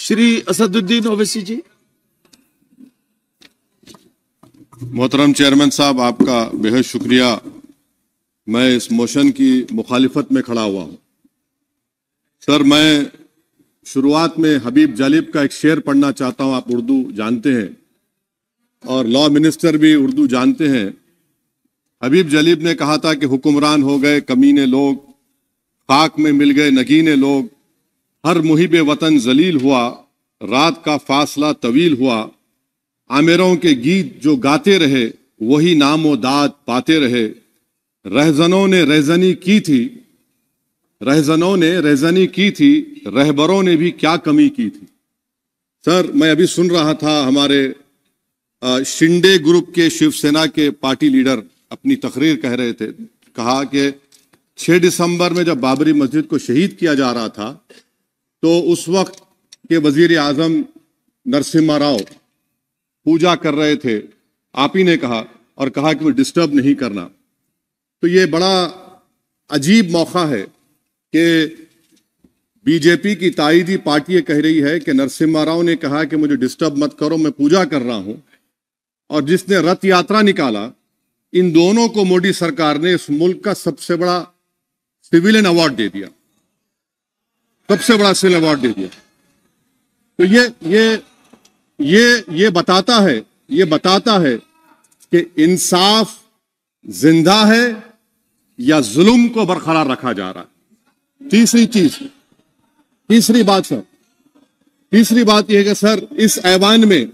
श्री असदुद्दीन ओवैसी जी। मोहतरम चेयरमैन साहब, आपका बेहद शुक्रिया। मैं इस मोशन की मुखालिफत में खड़ा हुआ हूं। सर, मैं शुरुआत में हबीब जालिब का एक शेर पढ़ना चाहता हूं। आप उर्दू जानते हैं और लॉ मिनिस्टर भी उर्दू जानते हैं। हबीब जालिब ने कहा था कि हुक्मरान हो गए कमीने लोग, खाक में मिल गए नगीने लोग, हर मुहिब वतन जलील हुआ, रात का फासला तवील हुआ, आमिरों के गीत जो गाते रहे वही नामो दाद पाते रहे, रहजनों ने रहजनी की थी, रहजनों ने रहजनी की थी, रहबरों ने भी क्या कमी की थी। सर, मैं अभी सुन रहा था हमारे शिंदे ग्रुप के शिवसेना के पार्टी लीडर अपनी तकरीर कह रहे थे। कहा कि 6 दिसंबर में जब बाबरी मस्जिद को शहीद किया जा रहा था तो उस वक्त के वजीर आजम नरसिम्हा राव पूजा कर रहे थे। आप ही ने कहा और कहा कि वो डिस्टर्ब नहीं करना। तो ये बड़ा अजीब मौका है कि बीजेपी की ताईदी पार्टी कह रही है कि नरसिम्हा राव ने कहा कि मुझे डिस्टर्ब मत करो, मैं पूजा कर रहा हूं, और जिसने रथ यात्रा निकाला, इन दोनों को मोदी सरकार ने इस मुल्क का सबसे बड़ा सिविलियन अवार्ड दे दिया, सबसे बड़ा सिविलियन अवार्ड दे दिया। तो ये बताता है कि इंसाफ जिंदा है या जुल्म को बरकरार रखा जा रहा है। तीसरी बात यह है कि सर, इस ऐवान में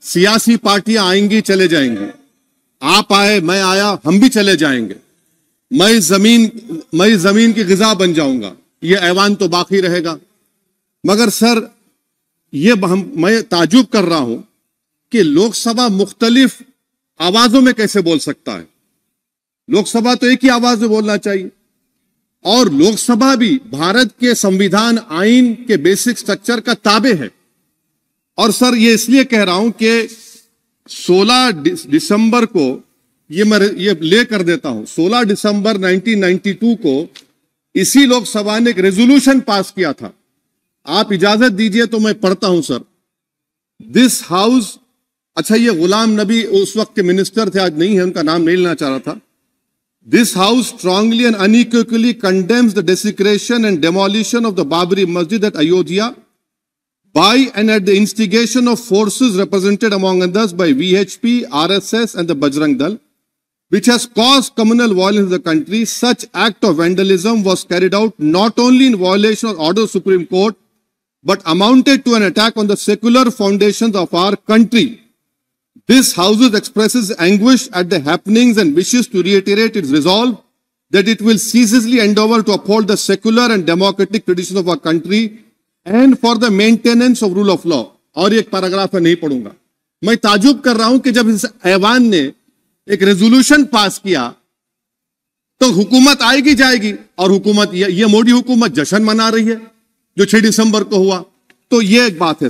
सियासी पार्टियां आएंगी चले जाएंगी, आप आए मैं आया हम भी चले जाएंगे, मैं जमीन की गिजा बन जाऊंगा, यह ऐवान तो बाकी रहेगा। मगर सर, मैं ताजुब कर रहा हूं कि लोकसभा मुख्तलिफ आवाजों में कैसे बोल सकता है। लोकसभा तो एक ही आवाज में बोलना चाहिए, और लोकसभा भी भारत के संविधान आइन के बेसिक स्ट्रक्चर का ताबे है। और सर, ये इसलिए कह रहा हूं कि 16 दिसंबर को ये ले कर देता हूं, 16 दिसंबर 1992 को इसी लोकसभा ने एक रेजोल्यूशन पास किया था। आप इजाजत दीजिए तो मैं पढ़ता हूं सर। दिस हाउस, अच्छा, ये गुलाम नबी उस वक्त के मिनिस्टर थे, आज नहीं है, उनका नाम नहीं लेना चाह रहा था। This house strongly and unequivocally condemns the desecration and demolition of the Babri Masjid at Ayodhya by and at the instigation of forces represented among others by VHP, RSS and the Bajrang Dal, which has caused communal violence in the country. Such act of vandalism was carried out not only in violation of order of Supreme Court, but amounted to an attack on the secular foundations of our country. This House expresses anguish at the happenings and wishes to reiterate its resolve that it will ceaselessly endeavor to uphold the secular and democratic traditions of our country and for the maintenance of rule of law. और एक paragraph है, नहीं पढ़ूंगा। मैं ताजुब कर रहा हूं कि जब इस ऐवान ने एक रेजोल्यूशन पास किया तो हुकूमत आएगी जाएगी, और हुकूमत ये मोदी हुकूमत जश्न मना रही है जो 6 दिसंबर को हुआ। तो ये एक बात है।